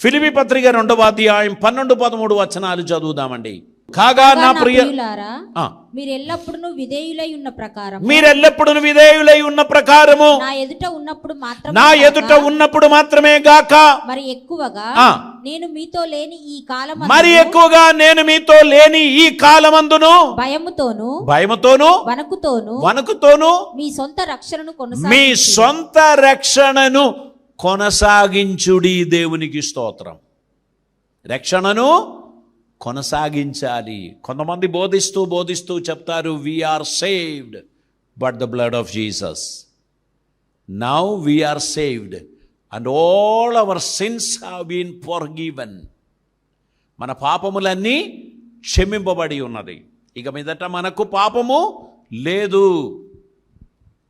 ఫిలిప్పీ పత్రిక 2వ అధ్యాయం 12-13 వచనాలు చదువుదామండి. కాగా నా ప్రియులారా, మీరెల్లప్పుడూ విధేయులై ఉన్న ప్రకారము నా ఎదుట ఉన్నప్పుడు మాత్రమే గాక మరి ఎక్కువగా నేను మీతో లేని ఈ కాలమందును భయముతోను వణకుతోను మీ సొంత రక్షణను కొనసాగించుడి. దేవునికి స్తోత్రం. రక్షణను కొనసాగించాలి. కొంతమంది బోధిస్తూ చెప్తారు, we are saved but the blood of Jesus. Now we are saved and all our sins have been forgiven. మన పాపములన్నీ క్షమింపబడి ఉన్నది. ఇక మీదట మనకు పాపము లేదు.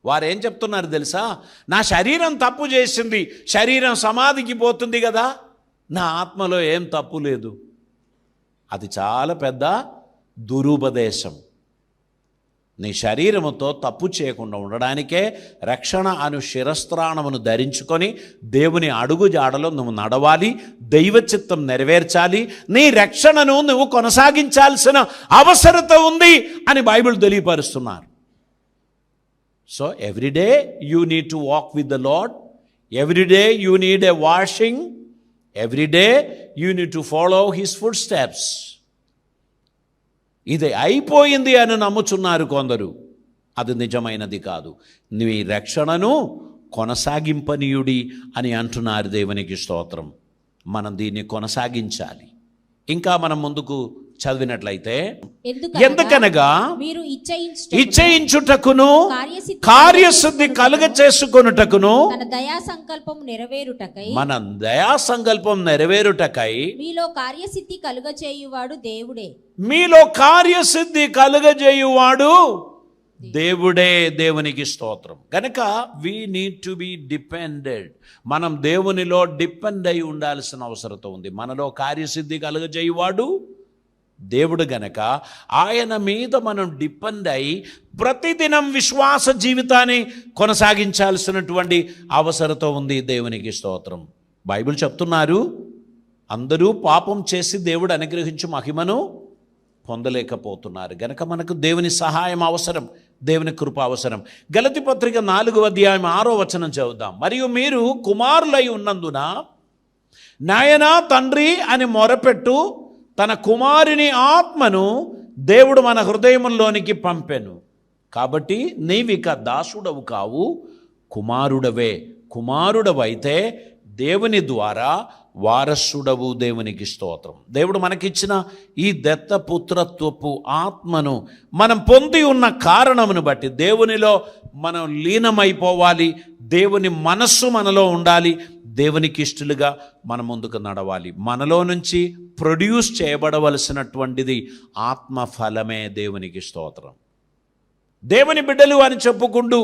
వారేం చెప్తున్నారు తెలుసా? నా శరీరం తప్పు చేసింది, శరీరం సమాధికి పోతుంది కదా, నా ఆత్మలో ఏం తప్పు లేదు. అది చాలా పెద్ద దురుపదేశం. నీ శరీరముతో తప్పు చేయకుండా ఉండడానికే రక్షణ అను శిరస్త్రాణమును ధరించుకొని దేవుని అడుగు జాడలో నువ్వు నడవాలి, దైవ చిత్తం నెరవేర్చాలి, నీ రక్షణను నువ్వు కొనసాగించాల్సిన అవసరత ఉంది అని బైబిల్ తెలియపరుస్తున్నారు. So every day you need to walk with the Lord. Every day you need a washing. Every day you need to follow his footsteps. ఇది అయిపోయింది అని నమ్ముచున్నారు కొందరు. అది నిజమైనది కాదు. నీ రక్షణను కొనసాగింపనీయుడి అని అంటున్నారు. దేవునికి స్తోత్రం. మనం దీన్ని కొనసాగించాలి. ఇంకా మనం ముందుకు చదివినట్లయితే, ఎందుకనగా మీరు ఇచ్చయించుటకును కార్యసిద్ధి కలుగ చేసుకొనుటకును మన దయా సంకల్పం నెరవేరుటకై మీలో కార్యసిద్ధి కలుగజేయువాడు దేవుడే. దేవునికి స్తోత్రం. కనుక we need to be depended. మనం దేవునిలో డిపెండ్ అయి ఉండాల్సిన అవసరం ఉంది. మనలో కార్యసిద్ధి కలుగజేయువాడు దేవుడు గనక ఆయన మీద మనం డిపెండ్ అయి ప్రతిదినం విశ్వాస జీవితాన్ని కొనసాగించాల్సినటువంటి అవసరత ఉంది. దేవునికి స్తోత్రం. బైబిల్ చెప్తున్నారు, అందరూ పాపం చేసి దేవుడు అనుగ్రహించు మహిమను పొందలేకపోతున్నారు. గనక మనకు దేవుని సహాయం అవసరం, దేవుని కృప అవసరం. గలతీ పత్రిక 4వ అధ్యాయం 6వ వచనం చదువుదాం. మరియు మీరు కుమారులై ఉన్నందున నాయనా తండ్రి అని మొరపెట్టు తన కుమారుని ఆత్మను దేవుడు మన హృదయంలోనికి పంపెను. కాబట్టి నీవిక దాసుడవు కావు, కుమారుడవే. కుమారుడవైతే దేవుని ద్వారా వారసుడవు. దేవునికి స్తోత్రం. దేవుడు మనకిచ్చిన ఈ దత్తపుత్రత్వపు ఆత్మను మనం పొంది ఉన్న కారణమును బట్టి దేవునిలో మనం లీనమైపోవాలి. దేవుని మనస్సు మనలో ఉండాలి. దేవునికి ఇష్టలుగా మనం ముందుకు నడవాలి. మనలో నుంచి ప్రొడ్యూస్ చేయబడవలసినటువంటిది ఆత్మ ఫలమే. దేవునికి స్తోత్రం. దేవుని బిడ్డలు అని చెప్పుకుంటూ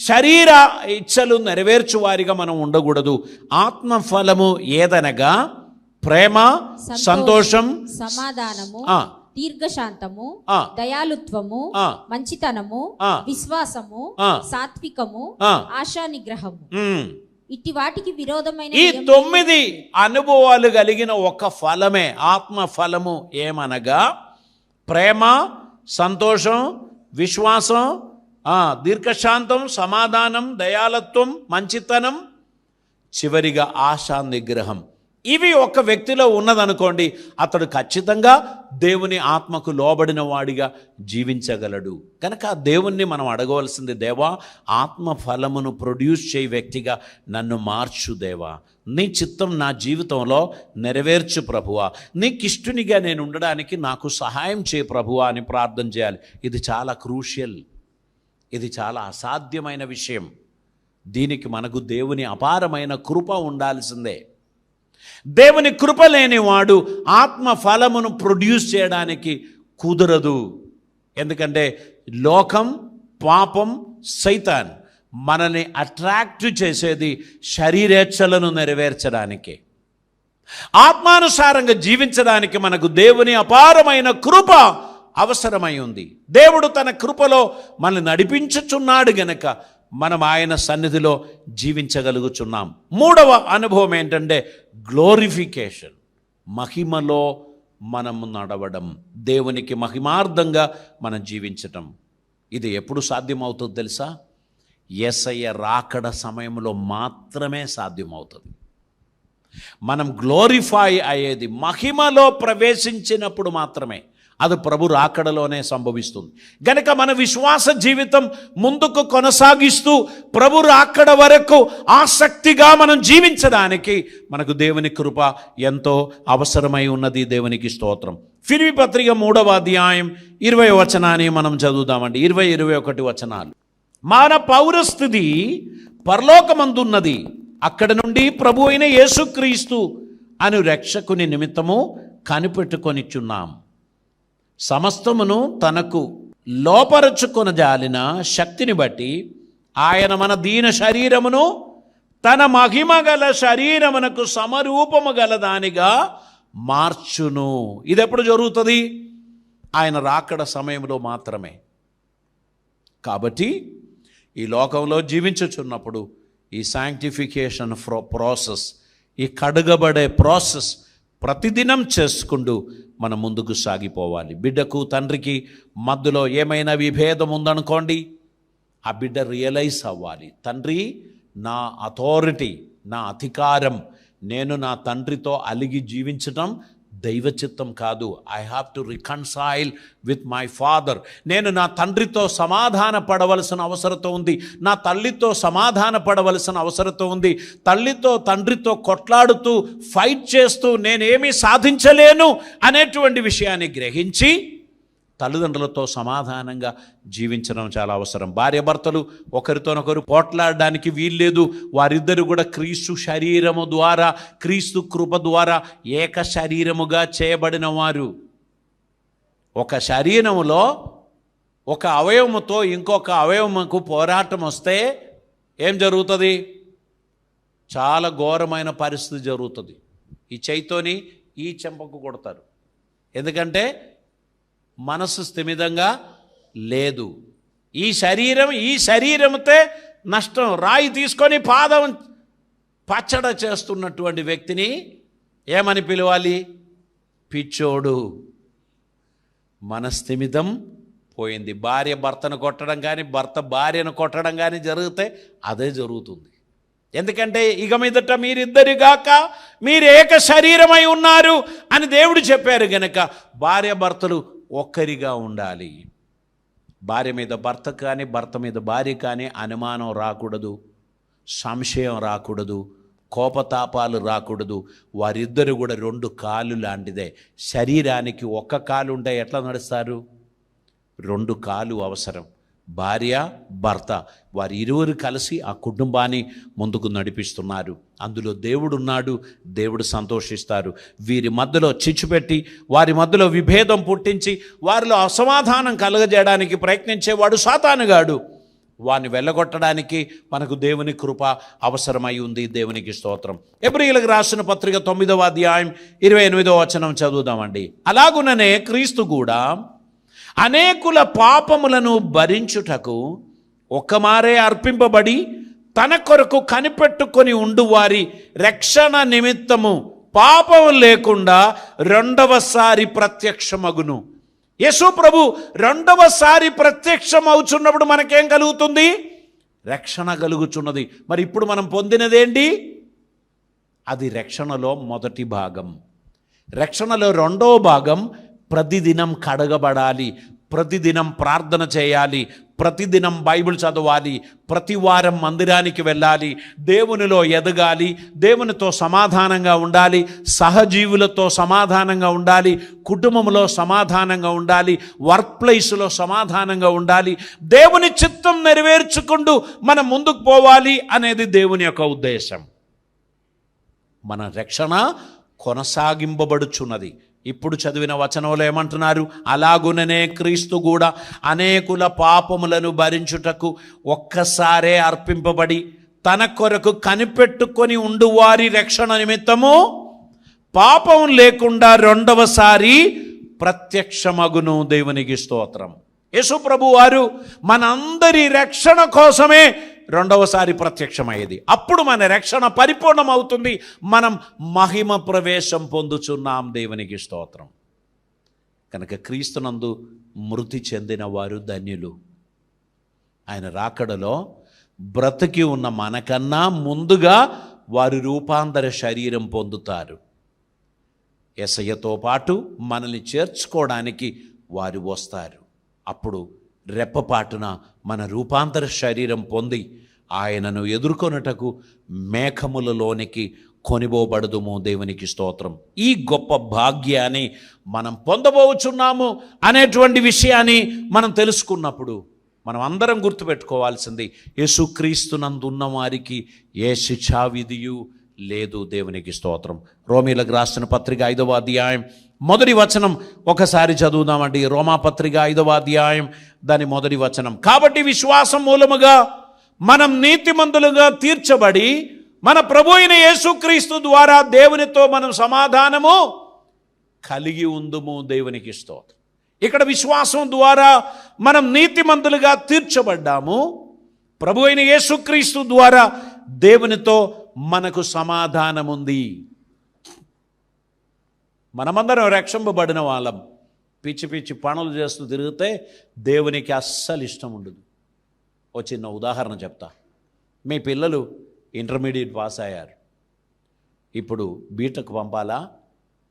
శరీర ఇచ్చలు నెరవేర్చువారిగా మనం ఉండకూడదు. ఆత్మ ఫలము ఏదనగా ప్రేమ, సంతోషం, సమాధానము, దీర్ఘశాంతము, దయాలుత్వము, మంచితనము, విశ్వాసము, సాత్వికము, ఆశా నిగ్రహము. ఇట్టి వాటికి విరోధమైన ఈ 9 అనుభవాలు కలిగిన ఒక ఫలమే ఆత్మ ఫలము. ఏమనగా ప్రేమ, సంతోషం, విశ్వాసం, దీర్ఘశాంతం, సమాధానం, దయాలత్వం, మంచితనం, చివరిగా ఆశా నిగ్రహం. ఇవి ఒక వ్యక్తిలో ఉన్నదనుకోండి, అతడు ఖచ్చితంగా దేవుని ఆత్మకు లోబడిన వాడిగా జీవించగలడు. కనుక దేవుణ్ణి మనం అడగవలసింది, దేవా ఆత్మ ఫలమును ప్రొడ్యూస్ చేయ వ్యక్తిగా నన్ను మార్చు దేవా, నీ చిత్తం నా జీవితంలో నెరవేర్చు ప్రభువా, నీకిష్టునిగా నేను ఉండడానికి నాకు సహాయం చేయ ప్రభువా అని ప్రార్థన చేయాలి. ఇది చాలా క్రూషియల్, ఇది చాలా అసాధ్యమైన విషయం. దీనికి మనకు దేవుని అపారమైన కృప ఉండాల్సిందే. దేవుని కృప లేనివాడు ఆత్మ ఫలమును ప్రొడ్యూస్ చేయడానికి కుదరదు. ఎందుకంటే లోకం, పాపం, సైతాన్ మనల్ని అట్రాక్ట్ చేసేది శరీరేచ్ఛలను నెరవేర్చడానికి. ఆత్మానుసారంగా జీవించడానికి మనకు దేవుని అపారమైన కృప అవసరమై ఉంది. దేవుడు తన కృపలో మనల్ని నడిపించుచున్నాడు గనక మనం ఆయన సన్నిధిలో జీవించగలుగుచున్నాం. మూడవ అనుభవం ఏంటంటే గ్లోరిఫికేషన్, మహిమలో మనము నడవడం, దేవునికి మహిమార్థంగా మనం జీవించటం. ఇది ఎప్పుడు సాధ్యమవుతుంది తెలుసా? యేసయ్య రాకడ సమయంలో మాత్రమే సాధ్యమవుతుంది. మనం గ్లోరిఫై అయ్యేది మహిమలో ప్రవేశించినప్పుడు మాత్రమే. అది ప్రభు రాకడలోనే సంభవిస్తుంది. గనుక మన విశ్వాస జీవితం ముందుకు కొనసాగిస్తూ ప్రభు రాకడ వరకు ఆసక్తిగా మనం జీవించడానికి మనకు దేవుని కృప ఎంతో అవసరమై ఉన్నది. దేవునికి స్తోత్రం. ఫిలిప్పీ పత్రిక 3వ అధ్యాయం 20వ వచనాన్ని మనం చదువుదామండి. 20-21 వచనాలు. మన పౌరస్థితి పరలోకమందున్నది, అక్కడ నుండి ప్రభు అయిన యేసుక్రీస్తు అను రక్షకుని నిమిత్తము కనిపెట్టుకొనిచున్నాం. సమస్తమును తనకు లోపరచుకొనజాలిన శక్తిని బట్టి ఆయన మన దీన శరీరమును తన మహిమ గల శరీరమునకు సమరూపము గల దానిగా మార్చును. ఇది ఎప్పుడు జరుగుతుంది? ఆయన రాకడ సమయంలో మాత్రమే. కాబట్టి ఈ లోకంలో జీవించుచున్నప్పుడు ఈ శాంక్టిఫికేషన్ ప్రాసెస్, ఈ కడగబడే ప్రాసెస్ ప్రతిదినం చేసుకుంటూ మనం ముందుకు సాగిపోవాలి. బిడ్డకు తండ్రికి మధ్యలో ఏమైనా విభేదం ఉందనుకోండి, ఆ బిడ్డ రియలైజ్ అవ్వాలి. తండ్రి నా అథారిటీ, నా అధికారం, నేను నా తండ్రితో అలిగి జీవించటం దైవ చిత్తం కాదు. I have to reconcile with my father. నేను నా తండ్రితో సమాధాన పడవలసిన అవసరత ఉంది, నా తల్లితో సమాధాన పడవలసిన అవసరత ఉంది. తల్లితో తండ్రితో కొట్లాడుతూ ఫైట్ చేస్తూ నేనేమీ సాధించలేను అనేటువంటి విషయాన్ని గ్రహించి తల్లిదండ్రులతో సమాధానంగా జీవించడం చాలా అవసరం. భార్యాభర్తలు ఒకరితోనొకరు పోట్లాడడానికి వీల్లేదు. వారిద్దరు కూడా క్రీస్తు శరీరము ద్వారా, క్రీస్తు కృప ద్వారా ఏక శరీరముగా చేయబడిన వారు. ఒక శరీరములో ఒక అవయవముతో ఇంకొక అవయవముకు పోరాటం వస్తే ఏం జరుగుతుంది? చాలా ఘోరమైన పరిస్థితి జరుగుతుంది. ఈ చేయితోని ఈ చెంపకు కొడతారు, ఎందుకంటే మనసు స్థిమితంగా లేదు. ఈ శరీరంతో నష్టం. రాయి తీసుకొని పాదం పచ్చడ చేస్తున్నటువంటి వ్యక్తిని ఏమని పిలవాలి? పిచ్చోడు. మన స్థిమితం పోయింది. భార్య భర్తను కొట్టడం కానీ, భర్త భార్యను కొట్టడం కానీ జరిగితే అదే జరుగుతుంది. ఎందుకంటే ఇక మీదట మీరిద్దరిగాక మీరు ఏక శరీరమై ఉన్నారు అని దేవుడు చెప్పారు. గనక భార్య భర్తలు ఒక్కరిగా ఉండాలి. భార్య మీద భర్త కానీ, భర్త మీద భార్య కానీ అనుమానం రాకూడదు, సంశయం రాకూడదు, కోపతాపాలు రాకూడదు. వారిద్దరు కూడా 2 కాళ్ళు లాంటిదే. శరీరానికి ఒక్క కాలు ఉంటే ఎట్లా నడుస్తారు? 2 కాళ్ళు అవసరం. భార్య భర్త వారి ఇరువురు కలిసి ఆ కుటుంబాన్ని ముందుకు నడిపిస్తున్నారు. అందులో దేవుడు ఉన్నాడు, దేవుడు సంతోషిస్తారు. వీరి మధ్యలో చిచ్చుపెట్టి, వారి మధ్యలో విభేదం పుట్టించి, వారిలో అసమాధానం కలుగజేయడానికి ప్రయత్నించేవాడు సాతానుగాడు. వారిని వెళ్ళగొట్టడానికి మనకు దేవుని కృప అవసరమై ఉంది. దేవునికి స్తోత్రం. హెబ్రీయులకు రాసిన పత్రిక 9వ అధ్యాయం 28వ వచనం చదువుదామండి. అలాగుననే క్రీస్తు కూడా అనేకుల పాపములను భరించుటకు ఒక్కమారే అర్పింపబడి తన కొరకు కనిపెట్టుకొని ఉండు వారి రక్షణ నిమిత్తము పాపం లేకుండా 2వసారి ప్రత్యక్షమగును. యేసు ప్రభు 2వసారి ప్రత్యక్షమవుచున్నప్పుడు మనకేం కలుగుతుంది? రక్షణ కలుగుచున్నది. మరి ఇప్పుడు మనం పొందినదేంటి? అది రక్షణలో మొదటి భాగం. రక్షణలో 2వ భాగం ప్రతిదినం కడగబడాలి, ప్రతిదినం ప్రార్థన చేయాలి, ప్రతిదినం బైబిల్ చదవాలి, ప్రతి వారం మందిరానికి వెళ్ళాలి, దేవునిలో ఎదగాలి, దేవునితో సమాధానంగా ఉండాలి, సహజీవులతో సమాధానంగా ఉండాలి, కుటుంబంలో సమాధానంగా ఉండాలి, వర్క్ ప్లేస్లో సమాధానంగా ఉండాలి. దేవుని చిత్తం నెరవేర్చుకుంటూ మనం ముందుకు పోవాలి అనేది దేవుని యొక్క ఉద్దేశం. మన రక్షణ కొనసాగింపబడుచున్నది. ఇప్పుడు చదివిన వచనంలో ఏమంటున్నారు? అలాగుననే క్రీస్తు కూడా అనేకుల పాపములను భరించుటకు ఒక్కసారే అర్పింపబడి తన కొరకు కనిపెట్టుకొని ఉండు వారి రక్షణ నిమిత్తము పాపం లేకుండా 2వసారి ప్రత్యక్షమగును. దేవునికి స్తోత్రం. యేసు ప్రభు వారు మనందరి రక్షణ కోసమే రెండవసారి ప్రత్యక్షమయ్యేది. అప్పుడు మన రక్షణ పరిపూర్ణమవుతుంది. మనం మహిమ ప్రవేశం పొందుచున్నాం. దేవునికి స్తోత్రం. కనుక క్రీస్తునందు మృతి చెందిన వారు ధన్యులు. ఆయన రాకడలో బ్రతికి ఉన్న మనకన్నా ముందుగా వారు రూపాంతర శరీరం పొందుతారు. యేసయ్యతో పాటు మనల్ని చేర్చుకోవడానికి వారు వస్తారు. అప్పుడు రెప్పపాటున మన రూపాంతర శరీరం పొంది ఆయనను ఎదుర్కొనుటకు మేఘములలోనికి కొనిపోబడదుము. దేవునికి స్తోత్రం. ఈ గొప్ప భాగ్యాన్ని మనం పొందబోచున్నాము అనేటువంటి విషయాన్ని మనం తెలుసుకున్నప్పుడు మనం అందరం గుర్తుపెట్టుకోవాల్సింది, యేసుక్రీస్తునందు ఉన్న వారికి ఏ శిక్షా విధియు లేదు. దేవునికి స్తోత్రం. రోమీలకు రాసిన పత్రిక 5వ అధ్యాయం మొదటి వచనం ఒకసారి చదువుదామండి. రోమాపత్రిక 5వ అధ్యాయం దాని మొదటి వచనం. కాబట్టి విశ్వాసం మూలముగా మనం నీతిమంతులుగా తీర్చబడి మన ప్రభు అయిన యేసుక్రీస్తు ద్వారా దేవునితో మనం సమాధానము కలిగి ఉందుము. దేవునికి స్తోత్రం. ఇక్కడ విశ్వాసం ద్వారా మనం నీతిమంతులుగా తీర్చబడ్డాము. ప్రభు అయిన యేసుక్రీస్తు ద్వారా దేవునితో మనకు సమాధానం ఉంది. మనమందరం రక్షింపబడిన వాళ్ళం. పిచ్చి పిచ్చి పనులు చేస్తూ తిరిగితే దేవునికి అస్సలు ఇష్టం ఉండదు. ఓ చిన్న ఉదాహరణ చెప్తా. మీ పిల్లలు ఇంటర్మీడియట్ పాస్ అయ్యారు. ఇప్పుడు బీటెక్ పంపాలా,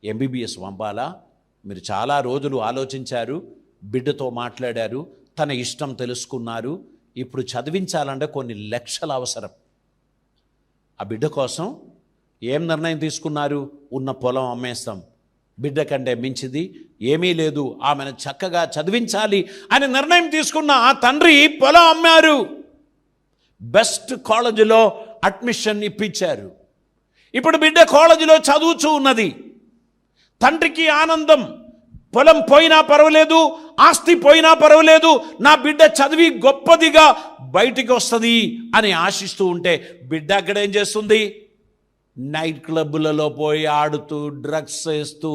ఎంబీబీఎస్ పంపాలా? మీరు చాలా రోజులు ఆలోచించారు, బిడ్డతో మాట్లాడారు, తన ఇష్టం తెలుసుకున్నారు. ఇప్పుడు చదివించాలంటే కొన్ని లక్షల అవసరం. ఆ బిడ్డ కోసం ఏం నిర్ణయం తీసుకున్నారు? ఉన్న పొలం అమ్మేస్తాం, బిడ్డ కంటే మించిది ఏమీ లేదు, ఆమెను చక్కగా చదివించాలి అని నిర్ణయం తీసుకున్న ఆ తండ్రి పొలం అమ్మారు. బెస్ట్ కాలేజీలో అడ్మిషన్ ఇప్పించారు. ఇప్పుడు బిడ్డ కాలేజీలో చదువుచూ ఉన్నది. తండ్రికి ఆనందం. పొలం పోయినా పర్వాలేదు, ఆస్తి పోయినా పర్వాలేదు, నా బిడ్డ చదివి గొప్పదిగా బయటికి వస్తుంది అని ఆశిస్తూ ఉంటే బిడ్డ అక్కడ ఏం చేస్తుంది? నైట్ క్లబ్బులలో పోయి ఆడుతూ, డ్రగ్స్ వేస్తూ,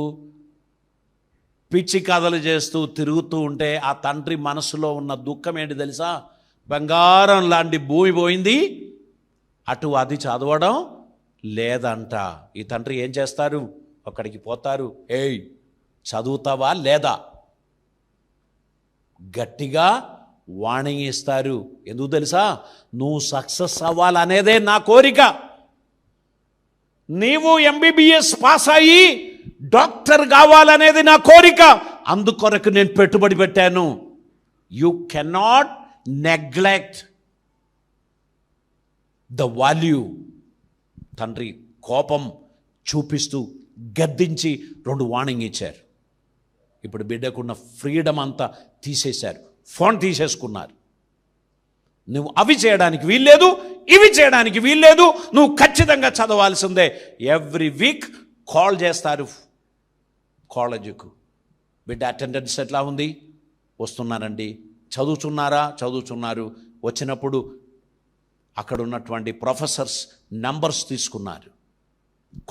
పిచ్చి కథలు చేస్తూ తిరుగుతూ ఉంటే ఆ తండ్రి మనసులో ఉన్న దుఃఖం ఏంటి తెలుసా? బంగారం లాంటి భూమి పోయింది, అటు అది చదవడం లేదంట. ఈ తండ్రి ఏం చేస్తారు? అక్కడికి పోతారు. ఏయ్, చదువుతావా లేదా? గట్టిగా వార్నింగ్ ఇస్తారు. ఎందుకు తెలుసా? నువ్వు సక్సెస్ అవ్వాలనేదే నా కోరిక. నీవు ఎంబీబీఎస్ పాస్ అయ్యి డాక్టర్ కావాలనేది నా కోరిక. అందుకొరకు నేను పెట్టుబడి పెట్టాను. You cannot neglect the value. తండ్రి కోపం చూపిస్తూ గద్దించి 2 వార్నింగ్ ఇచ్చారు. ఇప్పుడు బిడ్డకున్న ఫ్రీడమ్ అంతా తీసేశారు. ఫోన్ తీసేసుకున్నారు. నువ్వు అవి చేయడానికి వీల్లేదు, ఇవి చేయడానికి వీల్లేదు, నువ్వు ఖచ్చితంగా చదవాల్సిందే. ఎవ్రీ వీక్ కాల్ చేస్తారు కాలేజీకు. బిడ్డ అటెండెన్స్ ఎట్లా ఉంది? వస్తున్నారండి. చదువుతున్నారా? చదువుతున్నారు. వచ్చినప్పుడు అక్కడ ఉన్నటువంటి ప్రొఫెసర్స్ నంబర్స్ తీసుకున్నారు,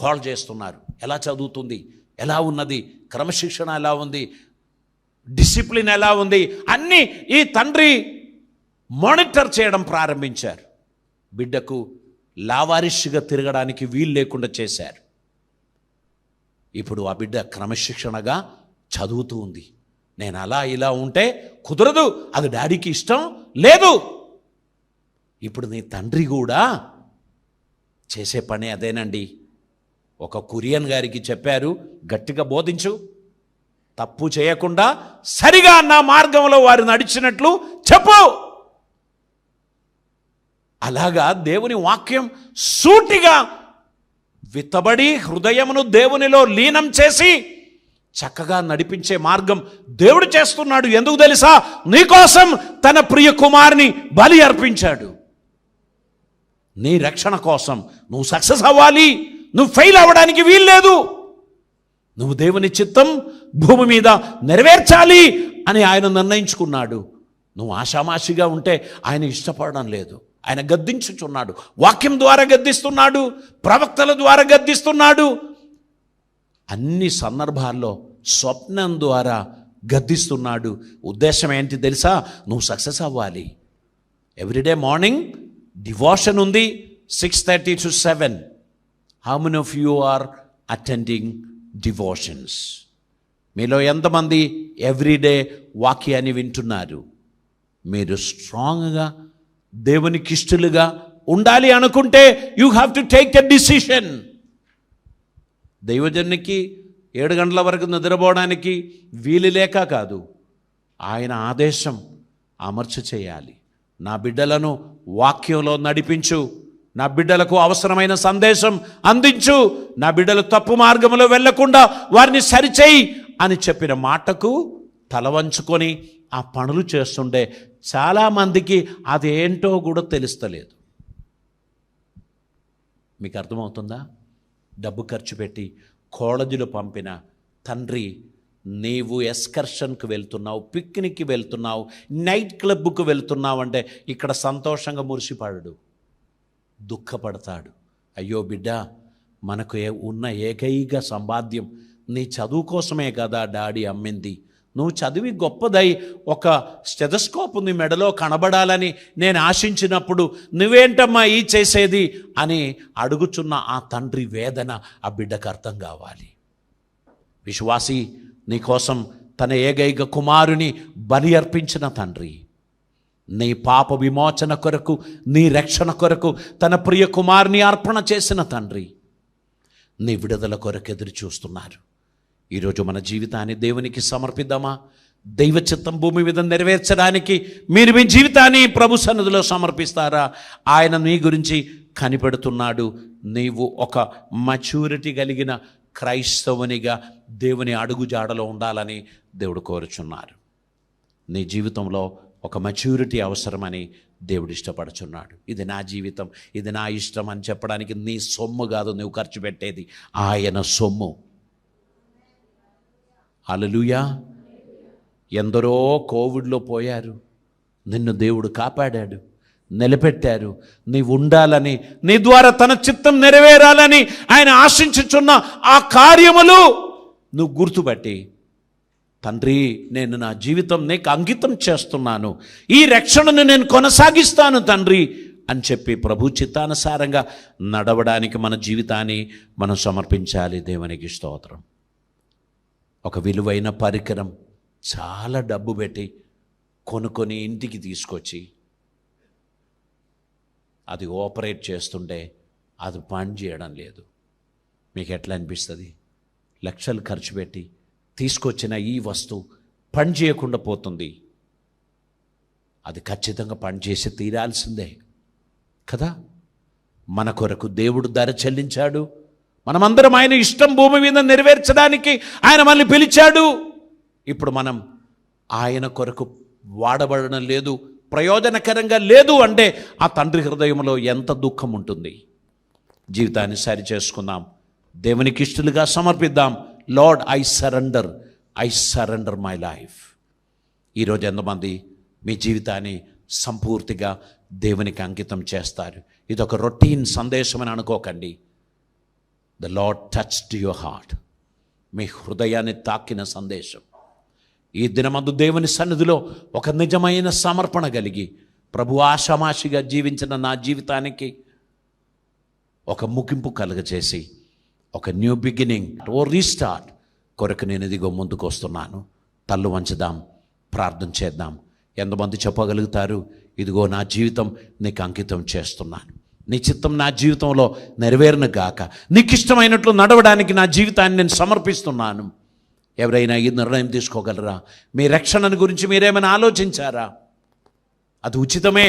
కాల్ చేస్తున్నారు. ఎలా చదువుతుంది, ఎలా ఉన్నది, క్రమశిక్షణ ఎలా ఉంది, డిసిప్లిన్ ఎలా ఉంది, అన్నీ ఈ తండ్రి మానిటర్ చేయడం ప్రారంభించారు. బిడ్డకు లావారిష్గా తిరగడానికి వీలు లేకుండా చేశారు. ఇప్పుడు ఆ బిడ్డ క్రమశిక్షణగా చదువుతూ ఉంది. నేను అలా ఇలా ఉంటే కుదరదు, అది డాడీకి ఇష్టం లేదు. ఇప్పుడు నీ తండ్రి కూడా చేసే పని అదేనండి. ఒక కురియన్ గారికి చెప్పారు, గట్టిగా బోధించు, తప్పు చేయకుండా సరిగా నా మార్గంలో వారు నడిచినట్లు చెప్పు. అలాగా దేవుని వాక్యం సూటిగా విత్తబడి హృదయమును దేవునిలో లీనం చేసి చక్కగా నడిపించే మార్గం దేవుడు చేస్తున్నాడు. ఎందుకు తెలుసా? నీకోసం తన ప్రియ కుమారుని బలి అర్పించాడు. నీ రక్షణ కోసం. నువ్వు సక్సెస్ అవ్వాలి, నువ్వు ఫెయిల్ అవ్వడానికి వీల్లేదు. నువ్వు దేవుని చిత్తం భూమి మీద నెరవేర్చాలి అని ఆయన నిర్ణయించుకున్నాడు. నువ్వు ఆషామాషిగా ఉంటే ఆయన ఇష్టపడడం లేదు. ఆయన గద్దించుచున్నాడు. వాక్యం ద్వారా గద్దిస్తున్నాడు, ప్రవక్తల ద్వారా గద్దిస్తున్నాడు. అన్ని సందర్భాల్లో స్వప్నం ద్వారా గద్దిస్తున్నాడు. ఉద్దేశం ఏంటి తెలుసా? నువ్వు సక్సెస్ అవ్వాలి. ఎవ్రీడే మార్నింగ్ డివోషన్ ఉంది 6:30 to 7. How many of you are attending devotions? మీలో ఎంతమంది ఎవ్రీడే వాక్యాన్ని వింటున్నారు? మీరు స్ట్రాంగ్గా దేవునికి ఇష్టలుగా ఉండాలి అనుకుంటే you have to take a decision. దైవజనునికి 7 గంటల వరకు నిద్రపోవడానికి వీలు లేక కాదు, ఆయన ఆదేశం అమర్చ చేయాలి. నా బిడ్డలను వాక్యంలో నడిపించు, నా బిడ్డలకు అవసరమైన సందేశం అందించు, నా బిడ్డలు తప్పు మార్గంలో వెళ్లకుండా వారిని సరిచేయి అని చెప్పిన మాటకు తల వంచుకొని ఆ పనులు చేస్తుండే చాలామందికి అదేంటో కూడా తెలుస్తలేదు. మీకు అర్థమవుతుందా? డబ్బు ఖర్చు పెట్టి కాలేజీలో పంపిన తండ్రి, నీవు ఎక్స్కర్షన్కి వెళ్తున్నావు, పిక్నిక్కి వెళ్తున్నావు, నైట్ క్లబ్కు వెళ్తున్నావు అంటే ఇక్కడ సంతోషంగా మురిసిపడడు, దుఃఖపడతాడు. అయ్యో బిడ్డ, మనకు ఉన్న ఏకైక సంపాద్యం నీ చదువు కోసమే కదా డాడీ అమ్మింది. నువ్వు చదివి గొప్పదై ఒక స్టెథోస్కోప్ నీ మెడలో కనబడాలని నేను ఆశించినప్పుడు నువ్వేంటమ్మా ఈ చేసేది అని అడుగుచున్న ఆ తండ్రి వేదన ఆ బిడ్డకు అర్థం కావాలి. విశ్వాసి, నీకోసం తన ఏకైక కుమారుని బలి అర్పించిన తండ్రి, నీ పాప విమోచన కొరకు, నీ రక్షణ కొరకు తన ప్రియ కుమారుని అర్పణ చేసిన తండ్రి నీ విడుదల కొరకు ఎదురు చూస్తున్నారు. ఈరోజు మన జీవితాన్ని దేవునికి సమర్పిద్దామా? దైవ చిత్తం భూమి మీద నెరవేర్చడానికి మీరు మీ జీవితాన్ని ప్రభు సన్నిధిలో సమర్పిస్తారా? ఆయన నీ గురించి కనిపెడుతున్నాడు. నీవు ఒక మెచ్యూరిటీ కలిగిన క్రైస్తవునిగా దేవుని అడుగుజాడలో ఉండాలని దేవుడు కోరుచున్నారు. నీ జీవితంలో ఒక మెచ్యూరిటీ అవసరమని దేవుడు ఇష్టపడుచున్నాడు. ఇది నా జీవితం, ఇది నా ఇష్టం అని చెప్పడానికి నీ సొమ్ము కాదు నువ్వు ఖర్చు పెట్టేది, ఆయన సొమ్ము. హల్లెలూయా. ఎందరో కోవిడ్లో పోయారు, నిన్ను దేవుడు కాపాడాడు, నిలబెట్టారు. నీవు ఉండాలని, నీ ద్వారా తన చిత్తం నెరవేరాలని ఆయన ఆశించుచున్న ఆ కార్యములు నువ్వు గుర్తుపట్టి, తండ్రి నేను నా జీవితం నీకు అంకితం చేస్తున్నాను, ఈ రక్షణను నేను కొనసాగిస్తాను తండ్రి అని చెప్పి ప్రభు చిత్తానుసారంగా నడవడానికి మన జీవితాన్ని మనం సమర్పించాలి. దేవునికి స్తోత్రం. ఒక విలువైన పరికరం చాలా డబ్బు పెట్టి కొనుక్కొని ఇంటికి తీసుకొచ్చి అది ఆపరేట్ చేస్తుంటే అది పని చేయడం లేదు. మీకు ఎట్లా అనిపిస్తుంది? లక్షలు ఖర్చు పెట్టి తీసుకొచ్చిన ఈ వస్తువు పని చేయకుండా పోతుంది, అది ఖచ్చితంగా పని చేసి తీరాల్సిందే కదా. మన కొరకు దేవుడు ధర చెల్లించాడు. మనమందరం ఆయన ఇష్టం భూమి మీద నెరవేర్చడానికి ఆయన మనల్ని పిలిచాడు. ఇప్పుడు మనం ఆయన కొరకు వాడబడడం లేదు, ప్రయోజనకరంగా లేదు అంటే ఆ తండ్రి హృదయంలో ఎంత దుఃఖం ఉంటుంది. జీవితాన్ని సరి చేసుకుందాం, దేవునికి ఇష్టలుగా సమర్పిద్దాం. Lord I surrender my life. ఈరోజు ఎంతమంది మీ జీవితాన్ని సంపూర్తిగా దేవునికి అంకితం చేస్తారు? ఇది ఒక రొటీన్ సందేశం అని అనుకోకండి. The Lord touched your heart. మీ హృదయాన్ని తాకిన సందేశం. ఈ దినమందు దేవుని సన్నిధిలో ఒక నిజమైన సమర్పణ కలిగి, ప్రభు ఆషామాషిగా జీవించిన నా జీవితానికి ఒక ముగింపు కలుగచేసి, ఒక న్యూ బిగినింగ్ ఓ రీస్టార్ట్ కొరకు నేను ఇదిగో ముందుకు వస్తున్నాను. తల్లు వంచుదాం, ప్రార్థన చేద్దాం. ఎంతమంది చెప్పగలుగుతారు, ఇదిగో నా జీవితం నీకు అంకితం చేస్తున్నాను, నీ చిత్తం నా జీవితంలో నెరవేరును గాక, నీకు ఇష్టమైనట్లు నడవడానికి నా జీవితాన్ని నేను సమర్పిస్తున్నాను. ఎవరైనా ఈ నిర్ణయం తీసుకోగలరా? మీ రక్షణను గురించి మీరేమైనా ఆలోచించారా? అది ఉచితమే,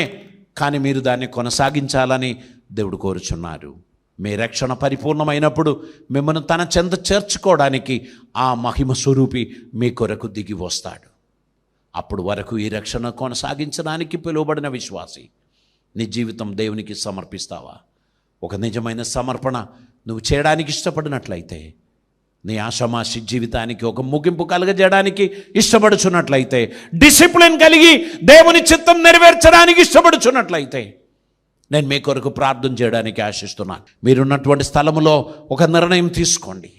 కానీ మీరు దాన్ని కొనసాగించాలని దేవుడు కోరుచున్నారు. మీ రక్షణ పరిపూర్ణమైనప్పుడు మిమ్మల్ని తన చెంత చేర్చుకోవడానికి ఆ మహిమ స్వరూపి మీ కొరకు దిగి వస్తాడు. అప్పుడు వరకు ఈ రక్షణ కొనసాగించడానికి పిలువబడిన విశ్వాసి, నీ జీవితం దేవునికి సమర్పిస్తావా? ఒక నిజమైన సమర్పణ నువ్వు చేయడానికి ఇష్టపడినట్లయితే, నీ ఆషామాషి జీవితానికి ఒక ముగింపు కలగజేయడానికి ఇష్టపడుచున్నట్లయితే, డిసిప్లిన్ కలిగి దేవుని చిత్తం నెరవేర్చడానికి ఇష్టపడుచున్నట్లయితే, నేను మీ కొరకు ప్రార్థన చేయడానికి ఆశిస్తున్నాను. మీరున్నటువంటి స్థలంలో ఒక నిర్ణయం తీసుకోండి.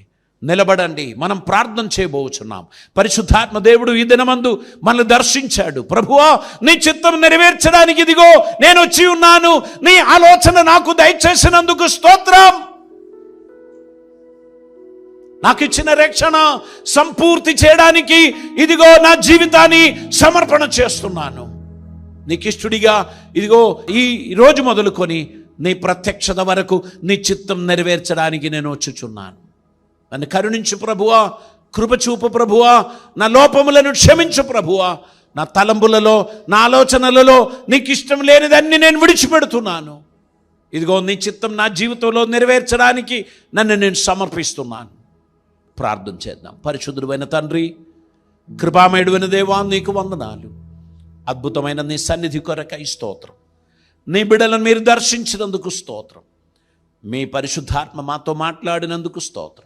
నిలబడండి. మనం ప్రార్థన చేయబోచున్నాం. పరిశుద్ధాత్మ దేవుడు ఈ దినమందు మనల్ని దర్శించాడు. ప్రభువా, నీ చిత్తం నెరవేర్చడానికి ఇదిగో నేను వచ్చి ఉన్నాను. నీ ఆలోచన నాకు దయచేసినందుకు స్తోత్రం. నాకు ఇచ్చిన రక్షణ సంపూర్తి చేయడానికి ఇదిగో నా జీవితాన్ని సమర్పణ చేస్తున్నాను. నీకు ఇష్టడిగా ఇదిగో ఈ రోజు మొదలుకొని నీ ప్రత్యక్షత వరకు నీ చిత్తం నెరవేర్చడానికి నేను వచ్చుచున్నాను. నన్ను కరుణించు ప్రభువా, కృపచూపు ప్రభువా, నా లోపములను క్షమించు ప్రభువా. నా తలంపులలో, నా ఆలోచనలలో నీకు ఇష్టం లేనిదన్నీ నేను విడిచిపెడుతున్నాను. ఇదిగో నీ చిత్తం నా జీవితంలో నెరవేర్చడానికి నన్ను నేను సమర్పిస్తున్నాను. ప్రార్థన చేద్దాం. పరిశుద్ధుడైన తండ్రి, కృపామయుడైన దేవా, నీకు వందనాలు. అద్భుతమైన నీ సన్నిధి కొరకై స్తోత్రం. నీ బిడ్డలను మీరు దర్శించినందుకు స్తోత్రం. మీ పరిశుద్ధాత్మ మాతో మాట్లాడినందుకు స్తోత్రం.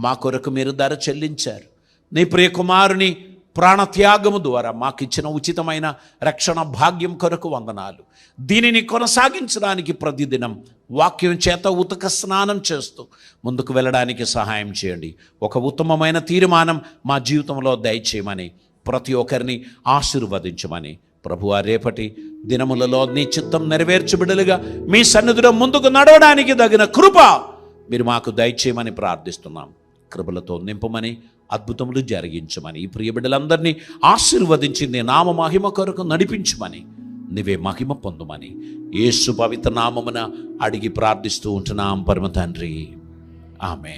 మా కొరకు మీరు ధర చెల్లించారు. నీ ప్రియకుమారుని ప్రాణత్యాగము ద్వారా మాకు ఇచ్చిన ఉచితమైన రక్షణ భాగ్యం కొరకు వందనాలు. దీనిని కొనసాగించడానికి ప్రతిదినం వాక్యం చేత ఉతక స్నానం చేస్తూ ముందుకు వెళ్ళడానికి సహాయం చేయండి. ఒక ఉత్తమమైన తీర్మానం మా జీవితంలో దయచేయమని, ప్రతి ఒక్కరిని ఆశీర్వదించమని ప్రభువా, రేపటి దినములలో నీ చిత్తం నెరవేర్చబిడలుగా మీ సన్నిధిలో ముందుకు నడవడానికి తగిన కృప మీరు మాకు దయచేయమని ప్రార్థిస్తున్నాం. కృపలతో నింపమని, అద్భుతములు జరిగించమని, ఈ ప్రియ బిడ్డలందరినీ ఆశీర్వదించింది నామ మహిమ కొరకు నడిపించమని, నీవే మహిమ పొందుమని యేసు పవిత్ర నామమున అడిగి ప్రార్థిస్తూ ఉంటున్నాం పరమ తండ్రి. ఆమేన్.